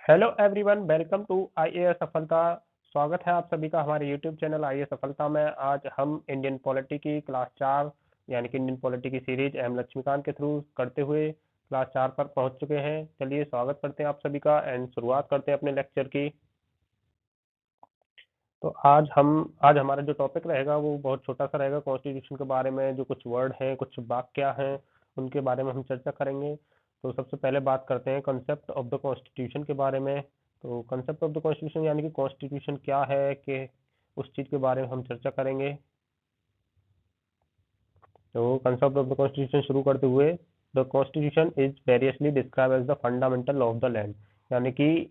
Hello everyone, welcome to IAS Safalta. स्वागत है आप सभी का हमारे यूट्यूब चैनल आईएएस सफलता में। आज हम इंडियन पॉलिटी की क्लास 4 यानी कि इंडियन पॉलिटी की सीरीज एम लक्ष्मीकांत के थ्रू करते हुए क्लास 4 पर पहुंच चुके हैं। चलिए स्वागत करते हैं आप सभी का एंड शुरुआत करते हैं अपने लेक्चर की। तो आज हमारा जो टॉपिक रहेगा वो बहुत छोटा सा रहेगा। कॉन्स्टिट्यूशन के बारे में जो कुछ वर्ड हैं, कुछ वाक्य हैं, उनके बारे में हम चर्चा करेंगे। तो सबसे पहले बात करते हैं कंसेप्ट ऑफ द कॉन्स्टिट्यूशन के बारे में। तो कंसेप्ट ऑफ द कॉन्स्टिट्यूशन यानी कि कॉन्स्टिट्यूशन क्या है, कि उस चीज़ के बारे में हम चर्चा करेंगे। तो कंसेप्ट ऑफ द कॉन्स्टिट्यूशन शुरू करते हुए, the constitution is variously describe as the fundamental law of the land. यानी कि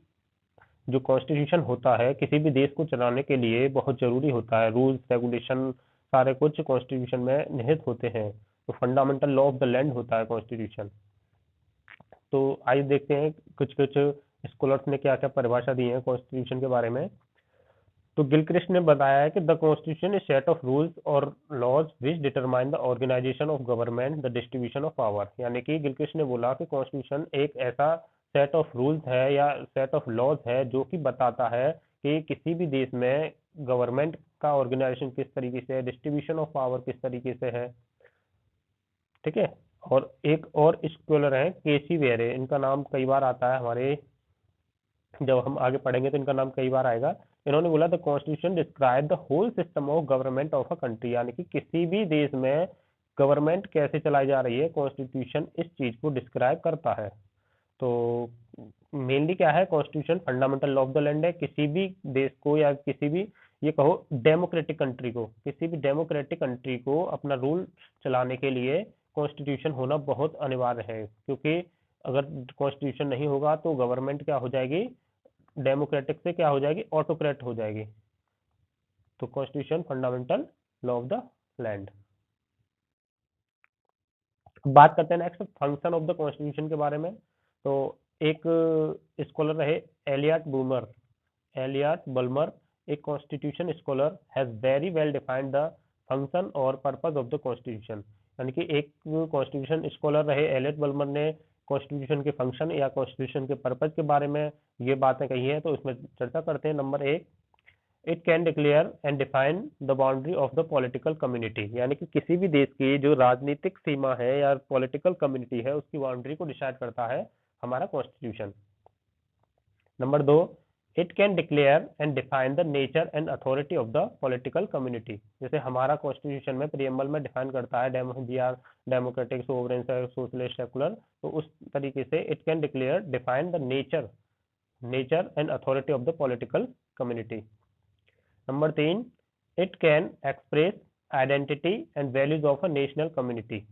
जो कॉन्स्टिट्यूशन होता है किसी भी देश को चलाने के लिए बहुत जरूरी होता है। रूल्स रेगुलेशन सारे कुछ कॉन्स्टिट्यूशन में निहित होते हैं। तो fundamental law of the land होता है कॉन्स्टिट्यूशन। तो आइए देखते हैं कुछ कुछ स्कॉलर्स ने क्या क्या परिभाषा दी है कॉन्स्टिट्यूशन के बारे में। तो गिलक्रिस्ट ने बताया है कि the constitution is set of rules और laws which determine the organisation of government the distribution of power. यानी कि गिलक्रिस्ट ने बोला कि कॉन्स्टिट्यूशन एक ऐसा सेट ऑफ रूल्स है या सेट ऑफ लॉज है जो कि बताता है कि किसी भी देश में गवर्नमेंट का ऑर्गेनाइजेशन किस तरीके से है, डिस्ट्रीब्यूशन ऑफ पावर किस तरीके से है। ठीक है। और एक और स्कॉलर है केसी वेरे, इनका नाम कई बार आता है हमारे, जब हम आगे पढ़ेंगे तो इनका नाम कई बार आएगा। इन्होंने बोला the constitution describe the whole system of government of a country. यानी कि किसी भी देश में गवर्नमेंट कैसे चलाई जा रही है, कॉन्स्टिट्यूशन इस चीज को डिस्क्राइब करता है। तो मेनली क्या है, constitution fundamental law of the land है। किसी भी देश को या किसी भी, ये कहो डेमोक्रेटिक कंट्री को, किसी भी डेमोक्रेटिक कंट्री को अपना रूल चलाने के लिए कॉन्स्टिट्यूशन होना बहुत अनिवार्य है। क्योंकि अगर कॉन्स्टिट्यूशन नहीं होगा तो गवर्नमेंट क्या हो जाएगी, डेमोक्रेटिक से क्या हो जाएगी, ऑटोक्रेट हो जाएगी। तो constitution fundamental law of the land. बात करते हैं next function of the constitution के बारे में। तो एक स्कॉलर रहे एलियट बूमर, एलियट बल्मर, एक constitution scholar, has very well defined the function और पर्पस ऑफ द कॉन्स्टिट्यूशन। यानी कि एक कॉन्स्टिट्यूशन स्कॉलर रहे एलियट बल्मर ने कॉन्स्टिट्यूशन के फंक्शन या कॉन्स्टिट्यूशन के पर्पस के बारे में ये बातें कही है। तो इसमें चर्चा करते हैं। नंबर एक, it can declare and define the boundary of the political community. यानी कि किसी भी देश की जो राजनीतिक सीमा है या पॉलिटिकल कम्युनिटी है उसकी बाउंड्री को डिसाइड करता है हमारा कॉन्स्टिट्यूशन। नंबर दो, it can declare and define the nature and authority of the political community. जैसे हमारा कॉन्स्टिट्यूशन में प्रियम्बल में डिफाइन करता है डेमोक्रेटिक, सोवरेन, सोशलिस्ट, सेकुलर। तो उस तरीके से it can declare define the nature and authority of the political community. Number तीन, it can express identity and values of a national community.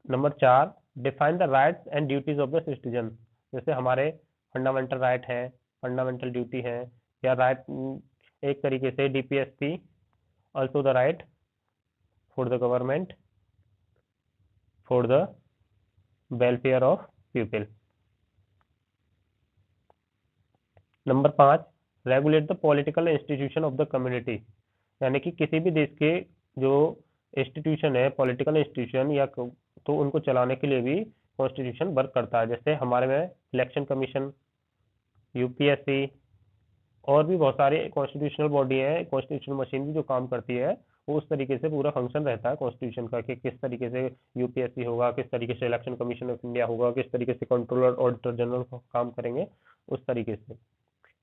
Number चार, define the rights and duties of the citizen. जैसे हमारे fundamental right है, fundamental duty है, या right एक तरीके से DPSP, also the right for the government for the welfare of people. Number पाँच, regulate the political institution of the community. यानी कि किसी भी देश के जो इंस्टीट्यूशन है, पॉलिटिकल इंस्टीट्यूशन या तो उनको चलाने के लिए भी कॉन्स्टिट्यूशन वर्क करता है। जैसे हमारे में इलेक्शन कमीशन, यूपीएससी, और भी बहुत सारे कॉन्स्टिट्यूशनल बॉडी है, कॉन्स्टिट्यूशनल मशीन भी जो काम करती है, वो उस तरीके से पूरा फंक्शन रहता है कॉन्स्टिट्यूशन का कि किस तरीके से यूपीएससी होगा, किस तरीके से इलेक्शन कमीशन ऑफ इंडिया होगा, किस तरीके से कंट्रोलर ऑडिटर जनरल काम करेंगे, उस तरीके से।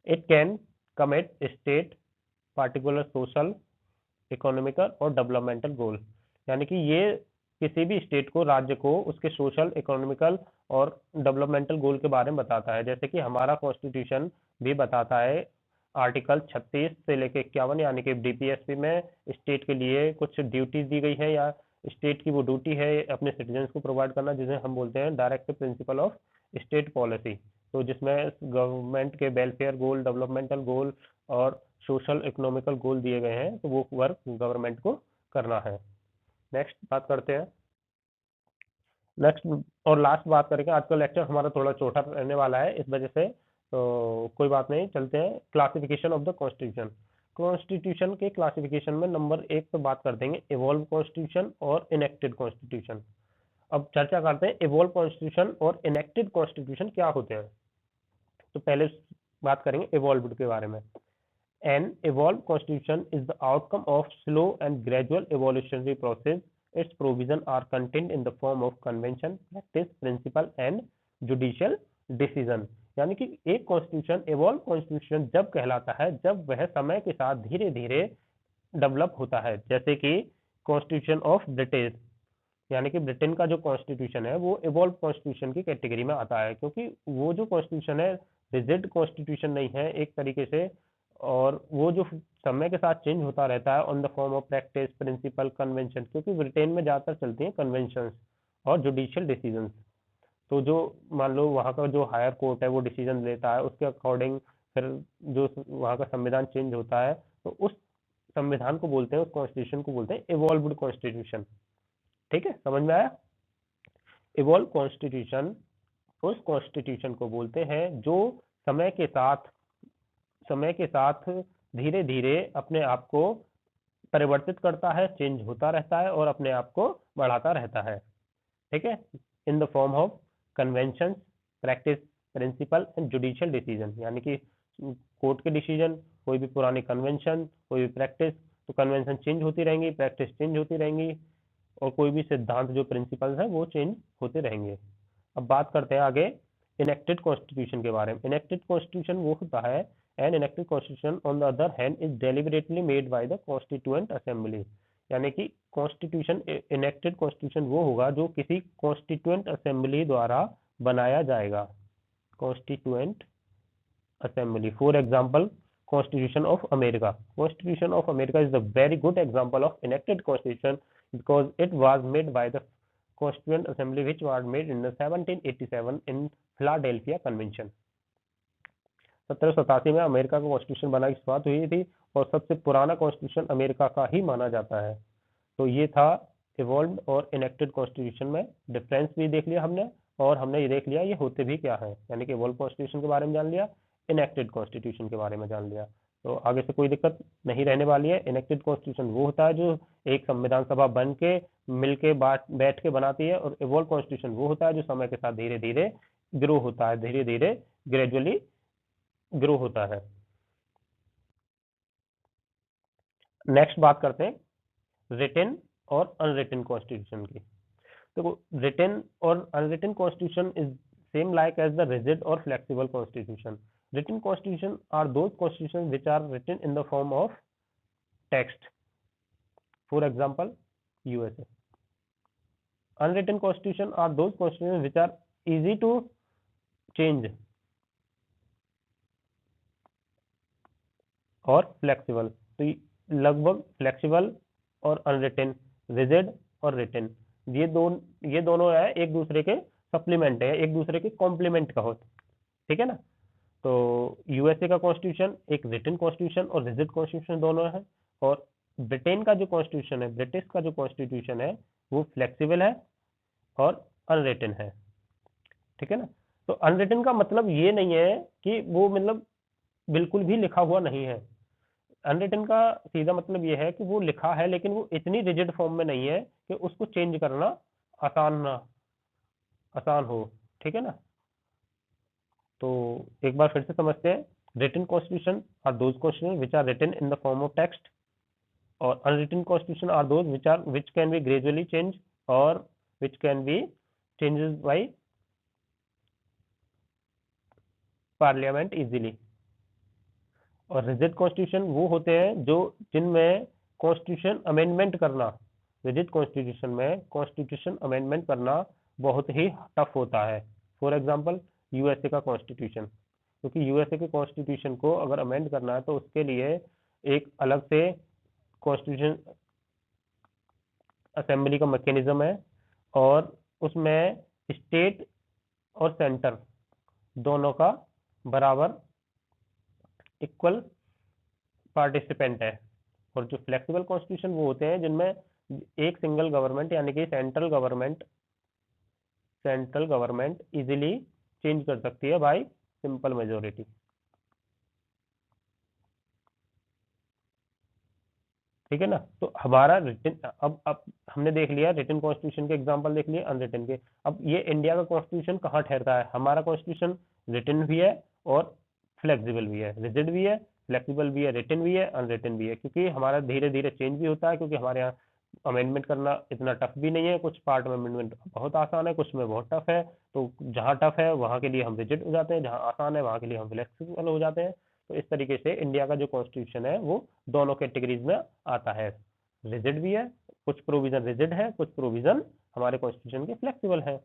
It can commit state particular social, economical और डेवलपमेंटल गोल। यानी कि ये किसी भी स्टेट को, राज्य को उसके सोशल, इकोनॉमिकल और डेवलपमेंटल गोल के बारे में बताता है। जैसे कि हमारा कॉन्स्टिट्यूशन भी बताता है, आर्टिकल 36 से लेकर 51, यानी कि डीपीएसपी में स्टेट के लिए कुछ ड्यूटीज दी गई है, या स्टेट की वो ड्यूटी है अपने सिटीजन्स को प्रोवाइड करना, जिसे हम बोलते हैं direct principle of state policy. तो जिसमें गवर्नमेंट के वेलफेयर गोल, डेवलपमेंटल गोल और सोशल इकोनॉमिकल गोल दिए गए हैं, तो वो वर्क गवर्नमेंट को करना है। नेक्स्ट बात करते हैं, नेक्स्ट और लास्ट बात करेंगे। आज का लेक्चर हमारा थोड़ा छोटा रहने वाला है इस वजह से, तो कोई बात नहीं, चलते हैं classification of the constitution. Constitution के क्लासिफिकेशन में नंबर एक पे बात कर देंगे इवॉल्व कॉन्स्टिट्यूशन और इनेक्टेड कॉन्स्टिट्यूशन। अब चर्चा करते हैं इवॉल्व कॉन्स्टिट्यूशन और इनेक्टेड कॉन्स्टिट्यूशन क्या होते हैं। तो पहले बात करेंगे इवॉल्व्ड के बारे में। An evolved constitution is the outcome of slow and gradual evolutionary process. Its provisions are contained in the form of convention, practice, principle and judicial decision. यानी कि एक कॉन्स्टिट्यूशन इवॉल्व कॉन्स्टिट्यूशन जब कहलाता है जब वह समय के साथ धीरे धीरे डेवलप होता है, जैसे कि कॉन्स्टिट्यूशन ऑफ ब्रिटिश, यानी कि ब्रिटेन का जो कॉन्स्टिट्यूशन है वो इवॉल्व कॉन्स्टिट्यूशन की कैटेगरी में आता है, क्योंकि वो जो कॉन्स्टिट्यूशन है रिजिड कॉन्स्टिट्यूशन नहीं है एक तरीके से, और वो जो समय के साथ चेंज होता रहता है on the form of practice, principle, convention, क्योंकि ब्रिटेन में ज़्यादातर चलती हैं कन्वेंशंस और जुडिशियल डिसीजंस। तो जो मान लो वहाँ का जो हायर कोर्ट है वो डिसीजन लेता है, उसके अकॉर्डिंग फिर जो वहाँ का संविधान चेंज होता है, तो उस संविधान को बोलते हैं, उस कॉन्स्टिट्यूशन को बोलते हैं इवॉल्व्ड कॉन्स्टिट्यूशन। ठीक है, समझ में आया? इवॉल्व कॉन्स्टिट्यूशन उस कॉन्स्टिट्यूशन को बोलते हैं जो समय के साथ धीरे धीरे अपने आप को परिवर्तित करता है, चेंज होता रहता है और अपने आप को बढ़ाता रहता है। ठीक है, in the form of convention, practice, principle and judicial decision, यानी कि कोर्ट के डिसीजन, कोई भी पुरानी कन्वेंशन, कोई भी प्रैक्टिस, तो कन्वेंशन चेंज होती रहेंगी, प्रैक्टिस चेंज होती रहेंगी, और कोई भी सिद्धांत जो प्रिंसिपल्स है वो चेंज होते रहेंगे। अब बात करते हैं आगे इनेक्टेड कॉन्स्टिट्यूशन के बारे में। इनेक्टेड कॉन्स्टिट्यूशन वो होता है, an enacted constitution on the other hand is deliberately made by the constituent assembly, यानी कि कॉन्स्टिट्यूशन इनेक्टेड कॉन्स्टिट्यूशन वो होगा जो किसी कॉन्स्टिट्यूएंट असेंबली द्वारा बनाया जाएगा, constituent assembly. For example Constitution of America. Constitution of America is a very good example of enacted constitution because it was made by the Constituent Assembly, which was made in the 1787 in Philadelphia Convention. 1787 में America का constitution बनाने की शुरुआत हुई थी और सबसे पुराना कॉन्स्टिट्यूशन अमेरिका का ही माना जाता है। तो ये था इवॉल्व्ड और इनेक्टेड कॉन्स्टिट्यूशन में डिफरेंस भी देख लिया हमने, और हमने ये देख लिया ये होते भी क्या है, यानी कि इवॉल्व कॉन्स्टिट्यूशन के बारे में जान लिया, इनेक्टेड कॉन्स्टिट्यूशन के बारे में जान लिया। तो आगे से कोई दिक्कत नहीं रहने वाली है। इनेक्टेड कॉन्स्टिट्यूशन वो होता है जो एक संविधान सभा बन के मिलके बैठ के बनाती है, और इवॉल्व कॉन्स्टिट्यूशन वो होता है जो समय के साथ धीरे धीरे ग्रो होता है, धीरे धीरे ग्रेजुअली ग्रो होता है। नेक्स्ट बात करते हैं रिटन और अनरिटन कॉन्स्टिट्यूशन की। तो रिटन और unwritten constitution is same like as the rigid और flexible constitution. Written constitution are those constitutions which are written in the form of text. For example, USA. Unwritten constitution are those constitutions which are easy to change और flexible. तो लगभग flexible और unwritten, rigid और written, ये दोनों है एक दूसरे के सप्लीमेंट है, एक दूसरे के कॉम्प्लीमेंट का होता, ठीक है ना। तो यूएसए का कॉन्स्टिट्यूशन एक रिटन कॉन्स्टिट्यूशन और रिजिड कॉन्स्टिट्यूशन दोनों है, और ब्रिटेन का जो कॉन्स्टिट्यूशन है, ब्रिटिश का जो कॉन्स्टिट्यूशन है वो फ्लेक्सिबल है और अनरिटन है, ठीक है ना। तो अनरिटन का मतलब ये नहीं है कि वो मतलब बिल्कुल भी लिखा हुआ नहीं है। अनरिटन का सीधा मतलब ये है कि वो लिखा है लेकिन वो इतनी रिजिड फॉर्म में नहीं है कि उसको चेंज करना आसान हो, ठीक है ना। तो एक बार फिर से समझते हैं। Written constitution are those constitution which are written in the form of text, और unwritten constitution are those which can be gradually change और which can be changes by parliament easily. और रिजिड कॉन्स्टिट्यूशन वो होते हैं जो जिनमें constitution amendment करना, rigid constitution में कॉन्स्टिट्यूशन अमेंडमेंट करना बहुत ही टफ होता है। फॉर एग्जांपल यूएसए का कॉन्स्टिट्यूशन, क्योंकि यूएसए के कॉन्स्टिट्यूशन को अगर अमेंड करना है तो उसके लिए एक अलग से कॉन्स्टिट्यूशन असेंबली का मैकेनिज्म है, और उसमें स्टेट और सेंटर दोनों का बराबर इक्वल पार्टिसिपेंट है। और जो फ्लेक्सिबल कॉन्स्टिट्यूशन वो होते हैं जिनमें एक सिंगल गवर्नमेंट यानी कि सेंट्रल गवर्नमेंट इजीली चेंज कर सकती है बाय सिंपल मेजोरिटी, ठीक है ना। तो हमारा रिटन अब हमने देख लिया रिटन कॉन्स्टिट्यूशन के एग्जांपल देख लिए, अनरिटन के। अब ये इंडिया का कॉन्स्टिट्यूशन कहाँ ठहरता है? हमारा कॉन्स्टिट्यूशन रिटन भी है और फ्लेक्सिबल भी है, रिजिड भी है, फ्लेक्सिबल भी है, रिटन भी है, अनरिटन भी है, क्योंकि हमारा धीरे धीरे चेंज भी होता है, क्योंकि हमारे यहाँ अमेंडमेंट करना इतना टफ भी नहीं है, कुछ पार्ट में अमेंडमेंट बहुत आसान है, कुछ में बहुत टफ है। तो जहाँ टफ है वहाँ के लिए हम रिजिड हो जाते हैं, जहाँ आसान है वहाँ के लिए हम फ्लेक्सिबल हो जाते हैं। तो इस तरीके से इंडिया का जो कॉन्स्टिट्यूशन है वो दोनों कैटेगरीज में आता है, रिजिड भी है, कुछ प्रोविजन रिजिड है, कुछ प्रोविजन हमारे कॉन्स्टिट्यूशन के फ्लेक्सिबल है।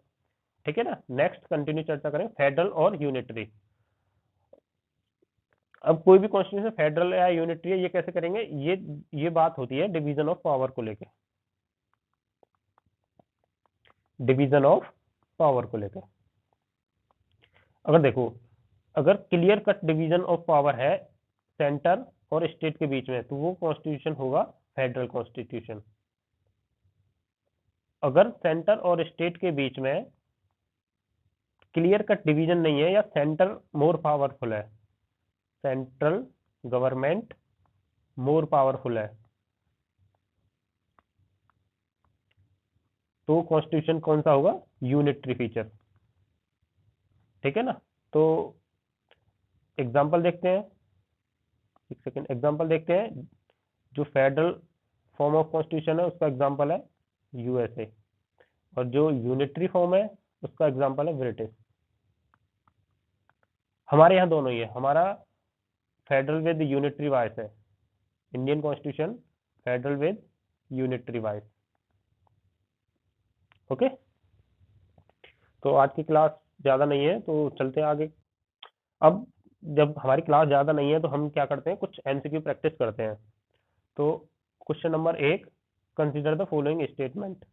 ठीक है ना। नेक्स्ट कंटिन्यू चर्चा करें फेडरल और यूनिटरी। अब कोई भी कॉन्स्टिट्यूशन फेडरल या यूनिटरी है, ये कैसे करेंगे, ये बात होती है डिवीजन ऑफ पावर को लेकर, डिवीजन ऑफ पावर को लेकर। अगर देखो, अगर clear cut division of power है सेंटर और स्टेट के बीच में, तो वो कॉन्स्टिट्यूशन होगा फेडरल कॉन्स्टिट्यूशन। अगर सेंटर और स्टेट के बीच में क्लियर कट डिवीजन नहीं है या सेंटर मोर पावरफुल है, सेंट्रल गवर्नमेंट मोर पावरफुल है, तो कॉन्स्टिट्यूशन कौन सा होगा, यूनिटरी फीचर। ठीक है ना। तो एग्जांपल देखते हैं, एक सेकेंड, एग्जांपल देखते हैं। जो फेडरल फॉर्म ऑफ कॉन्स्टिट्यूशन है उसका एग्जांपल है यूएसए, और जो यूनिटरी फॉर्म है उसका एग्जांपल है ब्रिटिश। हमारे यहाँ दोनों ही है, हमारा फेडरल विद यूनिटरी वाइस है, Indian constitution federal with unitary vice. Okay. तो आज की क्लास ज़्यादा नहीं है तो चलते हैं आगे। अब जब हमारी क्लास ज़्यादा नहीं है तो हम क्या करते हैं, कुछ एमसीक्यू प्रैक्टिस करते हैं। तो question number 1, consider the following statement.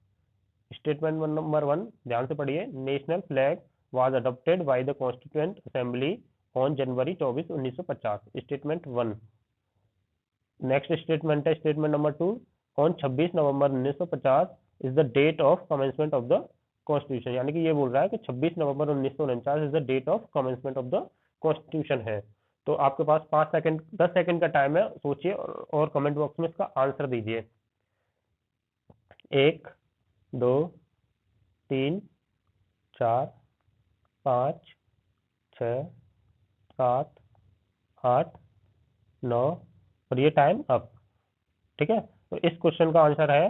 Statement number 1 ध्यान से पढ़िए। National flag was adopted by the constituent assembly on January 24 1950, statement 1। Next statement है statement number 2, on 26 November 1950 is the date of commencement of the constitution. यानी कि ये बोल रहा है कि 26 November 1949 is the date of commencement of the constitution है। तो आपके पास 5 सेकंड 10 सेकंड का टाइम है, सोचिए और कमेंट बॉक्स में इसका आंसर दीजिए। 1, 2, 3, 4, 5, 6, 7, 8, 9, और ये टाइम अप। ठीक है। तो इस क्वेश्चन का आंसर है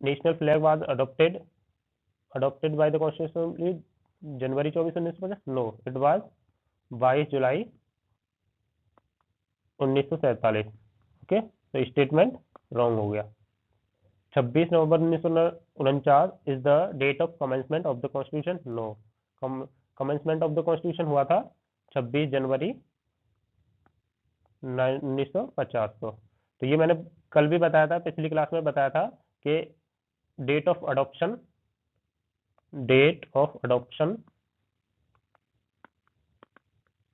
national flag was adopted by the constitution January 24 1950। No, it was 22 July 1947। Okay, तो स्टेटमेंट रॉन्ग हो गया। 26 November 1949 is the date of commencement of the constitution. No, commencement of the constitution हुआ था 26 जनवरी 1950 को। तो ये मैंने कल भी बताया था, पिछली क्लास में बताया था कि date of adoption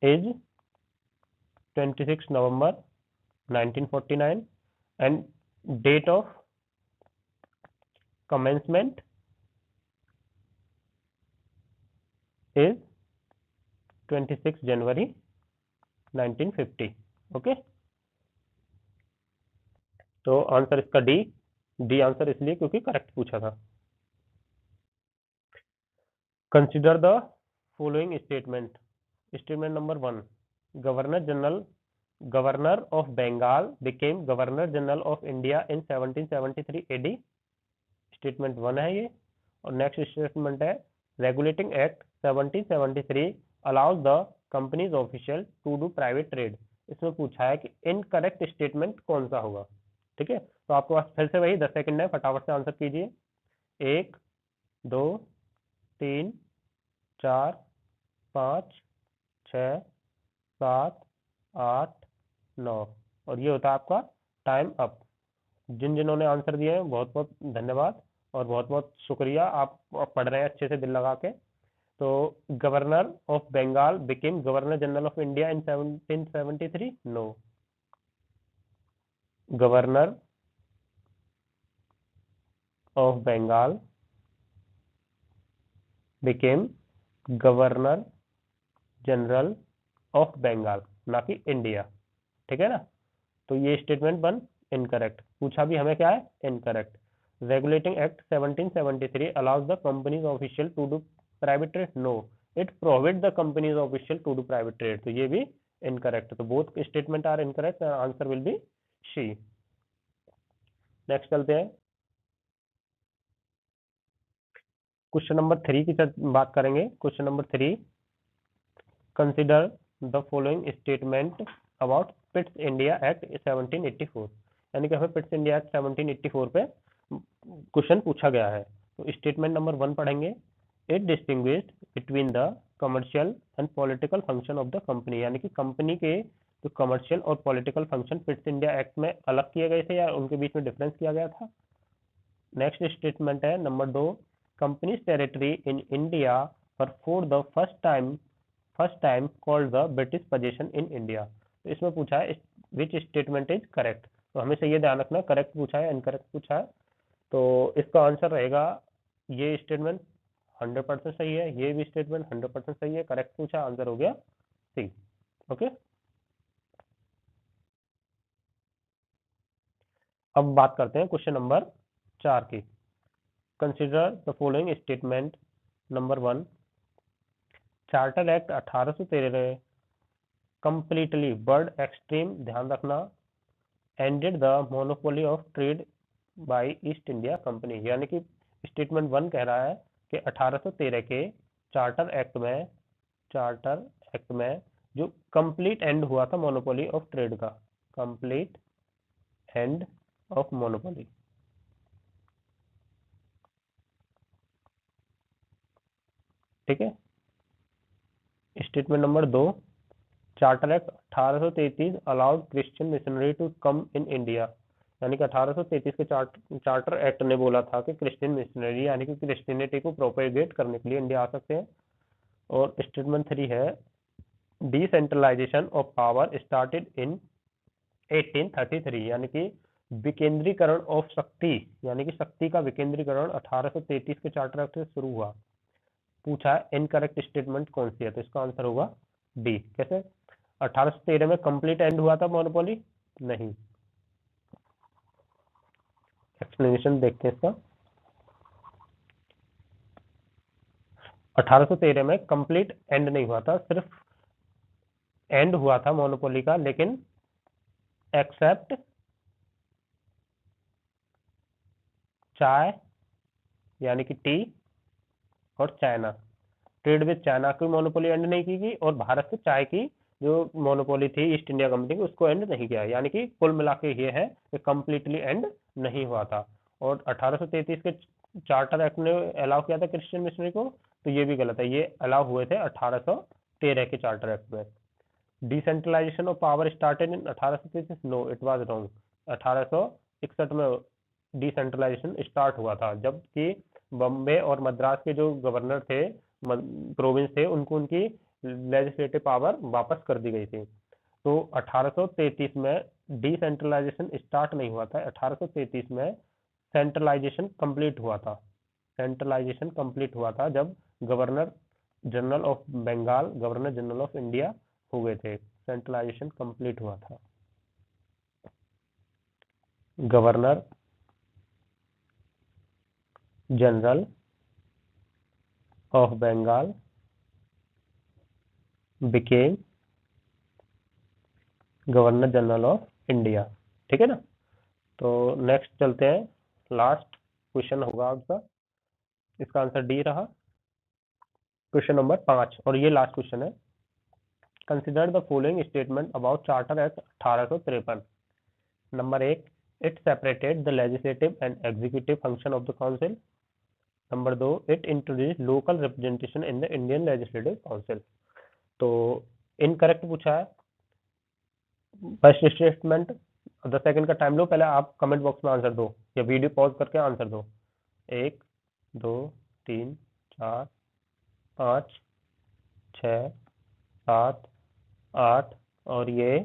is 26 November 1949 and date of commencement is 26 January 1950। Okay, तो आंसर इसका डी आंसर इसलिए क्योंकि करेक्ट पूछा था। Consider the following statement. Statement number 1, governor of Bengal became governor general of India in 1773 AD. Statement 1 है ये। और next statement है regulating act 1773 allows the companies official to do private trade. इसमें पूछा है कि इनकरेक्ट स्टेटमेंट कौन सा होगा। ठीक है, तो आपके पास फिर से वही 10 सेकंड है, फटाफट से आंसर कीजिए। 1, 2, 3, 4, 5, 6, 7, 8, 9, और ये होता है आपका टाइम अप। जिन्होंने आंसर दिए हैं बहुत बहुत धन्यवाद और बहुत बहुत शुक्रिया, आप पढ़ रहे हैं अच्छे से दिल लगा के। तो governor of Bengal became governor general of India in 1773। No, governor of Bengal became governor general of Bengal, ना कि इंडिया। ठीक है ना। तो ये स्टेटमेंट 1 इनकरेक्ट। पूछा भी हमें क्या है, incorrect. Regulating act 1773 allows the companies official to do private trade. No, it prohibit the companies official to do private trade, तो ये भी इनकरेक्ट, तो both statement are incorrect, answer will be C. Next चलते हैं, question number 3 की बात करेंगे। Question number 3, consider the following statement about Pitt's India act 1784, यानी कि हमें पिट्स इंडिया एक्ट 1784 पे क्वेश्चन पूछा गया है। तो स्टेटमेंट नंबर 1 पढ़ेंगे, it distinguished between the commercial and political function of the company, यानी कि कंपनी के जो कमर्शियल और पॉलिटिकल फंक्शन पिट्स इंडिया एक्ट में अलग किए गए थे या उनके बीच में डिफरेंस किया गया था। नेक्स्ट स्टेटमेंट है number 2, companies territory in India for the first time called the British position in India. तो इसमें पूछा है विच स्टेटमेंट इज करेक्ट, तो हमेशा ये ध्यान रखना करेक्ट पूछा है इनकरेक्ट पूछा है। तो इसका आंसर रहेगा ये स्टेटमेंट 100% सही है, ये भी स्टेटमेंट 100% सही है, करेक्ट पूछा, आंसर हो गया सी। ओके, अब बात करते हैं क्वेश्चन नंबर 4 की। Consider the following statement. Number 1, charter act 1813 completely bird extreme, ध्यान रखना, ended the monopoly of trade by east India company, यानी कि स्टेटमेंट 1 कह रहा है कि 1813 के चार्टर एक्ट में जो कंप्लीट एंड हुआ था मोनोपोली ऑफ ट्रेड का, कंप्लीट एंड ऑफ मोनोपोली। ठीक है, statement number 2, charter act 1833 allowed Christian missionary to come in India, यानी कि 1833 के चार्टर एक्ट ने बोला था कि क्रिश्चियन मिशनरी यानी कि क्रिश्चियनिटी को प्रोपेगेट करने के लिए इंडिया आ सकते हैं। और स्टेटमेंट 3 है, decentralization of power started in 1833, यानी कि विकेंद्रीकरण ऑफ शक्ति, यानी कि शक्ति का विकेंद्रीकरण 1833 के चार्टर एक्ट से शुरू हुआ। पूछा है इनकरेक्ट स्टेटमेंट कौन सी है, तो इसका आंसर होगा डी। कैसे, 1813 में कंप्लीट एंड हुआ था मोनोपोली, नहीं, एक्सप्लेनेशन देखते हैं इसका। 1813 में कंप्लीट एंड नहीं हुआ था, सिर्फ एंड हुआ था मोनोपोली का, लेकिन एक्सेप्ट चाय यानी कि टी और चाइना, ट्रेड विद चाइना की मोनोपोली एंड नहीं की गई, और भारत से चाय की जो मोनोपोली थी ईस्ट इंडिया कंपनी की उसको एंड नहीं किया, यानी कि कुल मिला के ये है कि कंप्लीटली एंड नहीं हुआ था। और 1833 के चार्टर एक्ट ने अलाउ किया था क्रिश्चियन मिशनरी को, तो ये भी गलत है, ये अलाउ हुए थे 1813 के चार्टर एक्ट में। Decentralization of power started in 1833, no it was wrong, 1861 में डिसेंट्रलाइजेशन स्टार्ट हुआ था, जबकि बॉम्बे और मद्रास के जो गवर्नर थे, प्रोविंस थे, उनको उनकी लेजिस्लेटिव पावर वापस कर दी गई थी। तो 1833 में डिसेंट्रलाइजेशन स्टार्ट नहीं हुआ था, 1833 में सेंट्रलाइजेशन कंप्लीट हुआ था। सेंट्रलाइजेशन कंप्लीट हुआ था जब governor general of Bengal governor general of India हो गए थे, सेंट्रलाइजेशन कंप्लीट हुआ था। Governor general of Bengal became governor general of India. ठीक है ना, तो नेक्स्ट चलते हैं, लास्ट क्वेश्चन होगा आपका, इसका आंसर डी रहा, क्वेश्चन नंबर 5, और ये लास्ट क्वेश्चन है। Consider the following statement about charter act 1853। Number 1, it separated the legislative and executive function of the council. Number 2, it introduce local representation in the Indian legislative council. तो incorrect पूछा है, first statement, 10 second का time लो, पहले आप comment box में answer दो या video pause करके आंसर दो। 1 2 3 4 5 6 7 8, और ये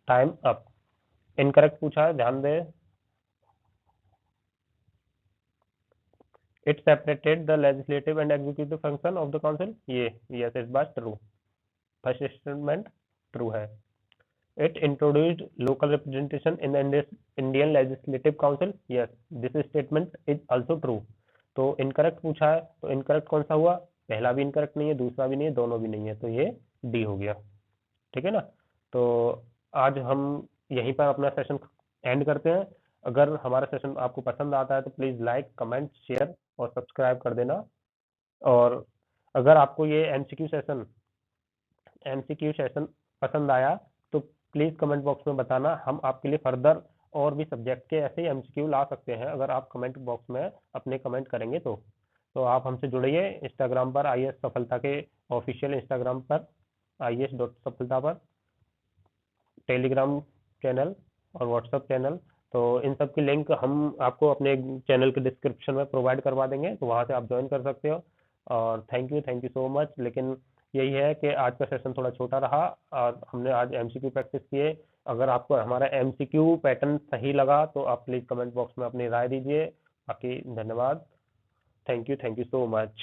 टाइम अप। इनकरेक्ट पूछा है, ध्यान दे, it separated the legislative and executive function of the council, ये यस इस बात ट्रू, फर्स्ट स्टेटमेंट ट्रू है। It introduced local representation in Indian legislative council, yes this statement is also true, तो incorrect पूछा है, तो इनकरेक्ट कौन सा हुआ, पहला भी इनकरेक्ट नहीं है, दूसरा भी नहीं है, दोनों भी नहीं है, तो ये डी हो गया। ठीक है ना। तो आज हम यहीं पर अपना सेशन एंड करते हैं। अगर हमारा सेशन आपको पसंद आता है तो प्लीज़ लाइक, कमेंट, शेयर और सब्सक्राइब कर देना। और अगर आपको ये एमसीक्यू सेशन पसंद आया तो प्लीज़ कमेंट बॉक्स में बताना, हम आपके लिए फर्दर और भी सब्जेक्ट के ऐसे ही एमसीक्यू ला सकते हैं, अगर आप कमेंट बॉक्स में अपने कमेंट करेंगे तो आप हमसे जुड़िए इंस्टाग्राम पर, आई एस सफलता के ऑफिशियल इंस्टाग्राम पर, IAS.सफलता पर, टेलीग्राम चैनल और व्हाट्सएप चैनल। तो इन सब की लिंक हम आपको अपने चैनल के डिस्क्रिप्शन में प्रोवाइड करवा देंगे, तो वहाँ से आप ज्वाइन कर सकते हो। और थैंक यू सो मच। लेकिन यही है कि आज का सेशन थोड़ा छोटा रहा और हमने आज एमसीक्यू प्रैक्टिस किए। अगर आपको हमारा एमसीक्यू पैटर्न सही लगा तो आप प्लीज़ कमेंट बॉक्स में अपनी राय दीजिए। बाकी धन्यवाद। Thank you so much.